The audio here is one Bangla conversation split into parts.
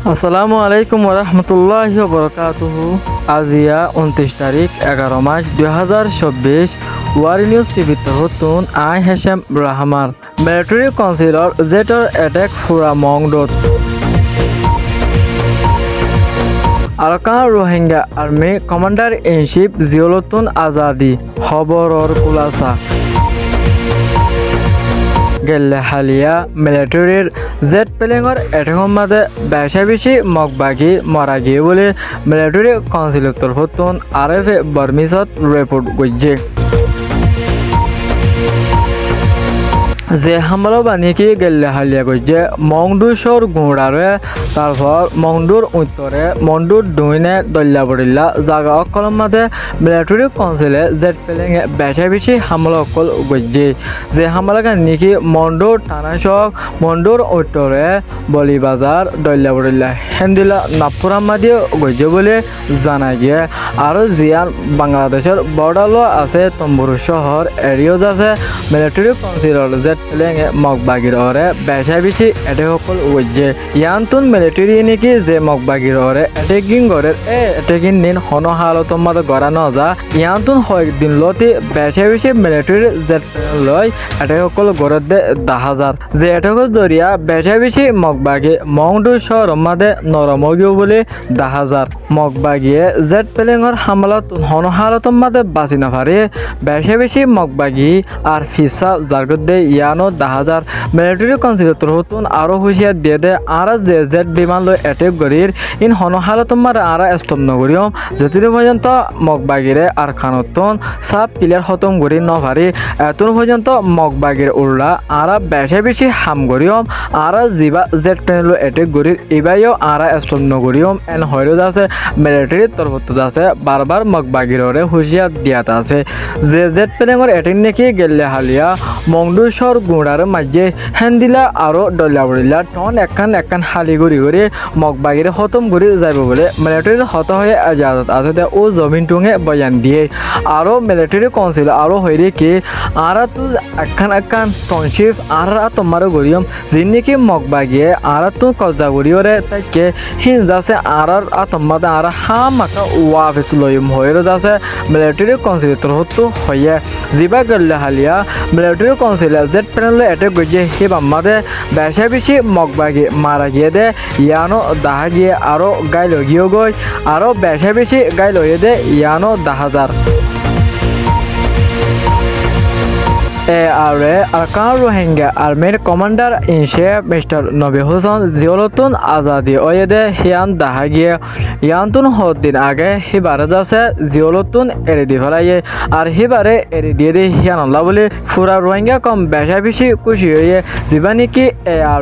আসসালামু আলাইকুম ওরহমতুল্লাহি ওবরাকাতুহু। আজিয়া 29 তারিখ 11 মাস 2024 ওয়ারি নিউজ টিভিতে হতুন আই হেশেম রহমান। মিলিটারি কাউন্সিলর জেটর অ্যাটাক ফুরা মংডত Arakan Rohingya army commander in chief জিওলতুন আজাদি খবরর কুলাসা গেলে হালিয়া মিলিটারির জেট প্লেঙর এঠেঙর মাঝে বেশা বেশি মগবাগি মরা গিয়ে বলে মিলিটারি কাউন্সিলের তরফতুন RF বার্মিসত রিপোর্ট করছে। যে হামলা বানিয়ে গেলে হালিয়া করছে মংডুসর গুঁড়ারে তারপর মংডুর উত্তরে মংডুর দুইনে দল্লা বড়িল্লা জাগা অকলম মাঝে মিলিটারি কাউন্সিলে জেট প্লেঙে বেশা বেশি হামলা অকল করছে। যে হামলা নাকি মন্ডুর টানাশক মন্ডুর উত্তরে বলিবাজার দল্লা বড়িল্লা হেন্দিলা নাপুরামাদি গজ্য বলে জানা গিয়ে আরও জিয়ান বাংলাদেশের বর্ডারও আছে তম্বুর শহর এরিয়াজ আছে মিলিটারি কাউন্সিলর জেট প্লেঙে মগবাগির ওরে বেশা বেশি এটে সকল গজ্যে ইয়ানতুন মিলিটারি নাকি যে মগবাগির ওরে এটেকিং গড়ের এটেকিং দিন হন হালত মাঝে গড়া ন যা ইয়ানতুন কয়েকদিন লতি বেশা বেশি মিলিটারি জেট লয় এটে সকল গড়ের দে 10,000 যে এটকর জরিয়া বেশা বেশি মগবাগি মংডু শহর মাঝে নরমগিও বলে 10,000 মগবাগিয়ে জেট প্লেঙর হামলা হন হালত মাঝে বাঁচি না পারে বেশা বেশি মগবাগি আর ফিসা জারগত দে ইয়ানো 10,000 মিলিটারি কাউন্সিলের তরফতুন আরো হুঁশিয়ার দিয়ে দে আর যে জেট বিমান লয় অ্যাটেক করির ইন হন হালত মারে আর স্টপ নগরিয়ম যেদিন পর্যন্ত মগবাগিরে আর খানতন সাব ক্লিয়ার খতম করি ন পারি এতন পর্যন্ত মগবাগির উল্লা আর বেশা বেশি হাম করিয়ম আর জিবা জেট প্লেন লয় অ্যাটেক করির এবাইও আর স্টপ নগরিয়ম এন হইরজ আছে মিলিটারির তরফত আছে বারবার মগবাগিরে হুঁশিয়ার দিয়াত আছে যে জেট প্লেনের অ্যাটেক নাকি গেলে হালিয়া মংডুসর গুঁড়ার মাঝে হেন্দিলা আরো ডলাবড়িলা টন একান হালি ঘুরি ঘুরি মগবাগিরে খতম করে যাব বলে মিলিটারির হত হয়ে এজাজত আছে ও জমিন টুঙে বয়ান দিয়ে আরো মিলিটারি কাউন্সিল আরো হইরে কি আর তো একান টনশিপ আর তোমার গরিয়ম যে নাকি মগবাগিয়ে আর তো কজা গড়িওরে তাইকে হিন যাচ্ছে আর তোমার আর হামাকা ওয়াফিস লইম হয়ে যাচ্ছে মিলিটারি কাউন্সিলের তরফতো হয়ে জিবা গেলে হালিয়া মিলিটারি কাউন্সিলে জেট প্লেন অ্যাটাক করছে হিবা মাঝে বেশা বেশি মগবাগি মারা গিয়ে দে ইয়ানো দাহা গিয়ে আরো গাইল গিয়ে গই আরো বেশা বেশি গাইল হয়ে দে ইয়ানো 10,000 আরকান রোহিঙ্গা আর্মির commander in chief mister Nabi Hossain জিওলতুন Azadi ওয়েদে হিয়ান দাহা গিয়ে ইয়ানতুন হদ্দিন আগে হিবারে যাচ্ছে জিওলতুন এড়ে দি ফেলাইয়ে আর হিবারে এড়ে দিয়ে দিয়ে হিয়ান আল্লাহ বলে ফুরা রোহিঙ্গা কম বেশা বেশি খুশি হয়ে জীবানি কি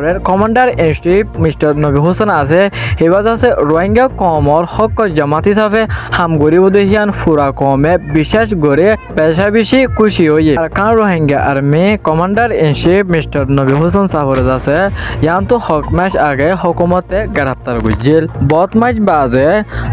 এর commander in chief mister Nabi Hossain আছে হিবা যাচ্ছে রোহিঙ্গা কমর হক জামাত হিসাবে হাম গরিব হিয়ান ফুরা কমে বিশ্বাস করে বেশা বেশি খুশি হয়ে Arakan Rohingya army commander in chief mister Nabi Hossain সাহরেজ আছে ইয়ানতো হক মাস আগে হুকুমতে গ্রেফতার করছিল বত মাস বাজে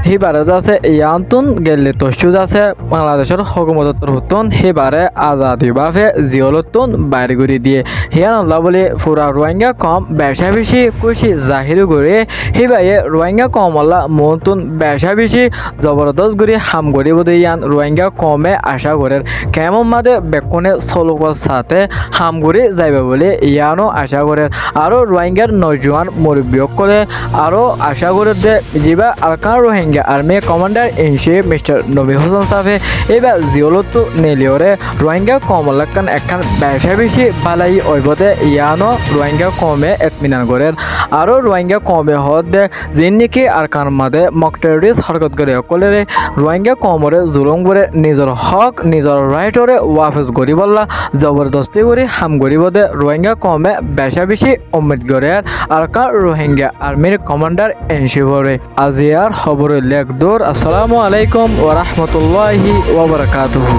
হিবারে আছে ইয়ানতুন গেলে তসুজ আছে বাংলাদেশের হুকুমতের তরফতুন হিবারে আজাদি বাফে জিওলতুন বাইর করে দিয়ে হিয়ান আল্লাহ বলে ফুরা রোহিঙ্গা কম বেশা বেশি খুশি জাহির করে হিবাইয়ে রোহিঙ্গা কম আল্লাহ মতুন বেশা বেশি জবরদস্ত করে হাম করে বোধ ইয়ান রোহিঙ্গা কমে আশা করেন কেমন মাদে বেকনে সলোক সাথে হাম করে যাইবে বলে ইয়ানো আশা করেন আরো রোহিঙ্গার নজওয়ান মুরব্বী করে আরো আশা করে দে জিবা Arakan Rohingya army commander in chief mister Nabi Hossain সাহেব এবার জিওলতো নেলিওরে রোহিঙ্গা কমলাকান একান বেশা বেশি বালাই ওইবতে ইয়ানো রোহিঙ্গা কমে এতমিনান করেন আরো রোহিঙ্গা কমে হদ দে যে নাকি আরকান মাদে মক টেররিস্ট হরকত করে সকলেরে রোহিঙ্গা কমরে জুলুম করে নিজের হক নিজের রাইটরে ওয়াফিস করি বললা জবরদস্তি করে হাম করিব দে রোহিঙ্গা কমে বেশা বেশি উম্মিদ করে আরকান রোহিঙ্গা আর্মির কমান্ডার ইন চিফরে আজিয়ার খবর লেখ দূর। আসসালামু আলাইকুম ওয়া রাহমাতুল্লাহি ওয়া বারাকাতুহু।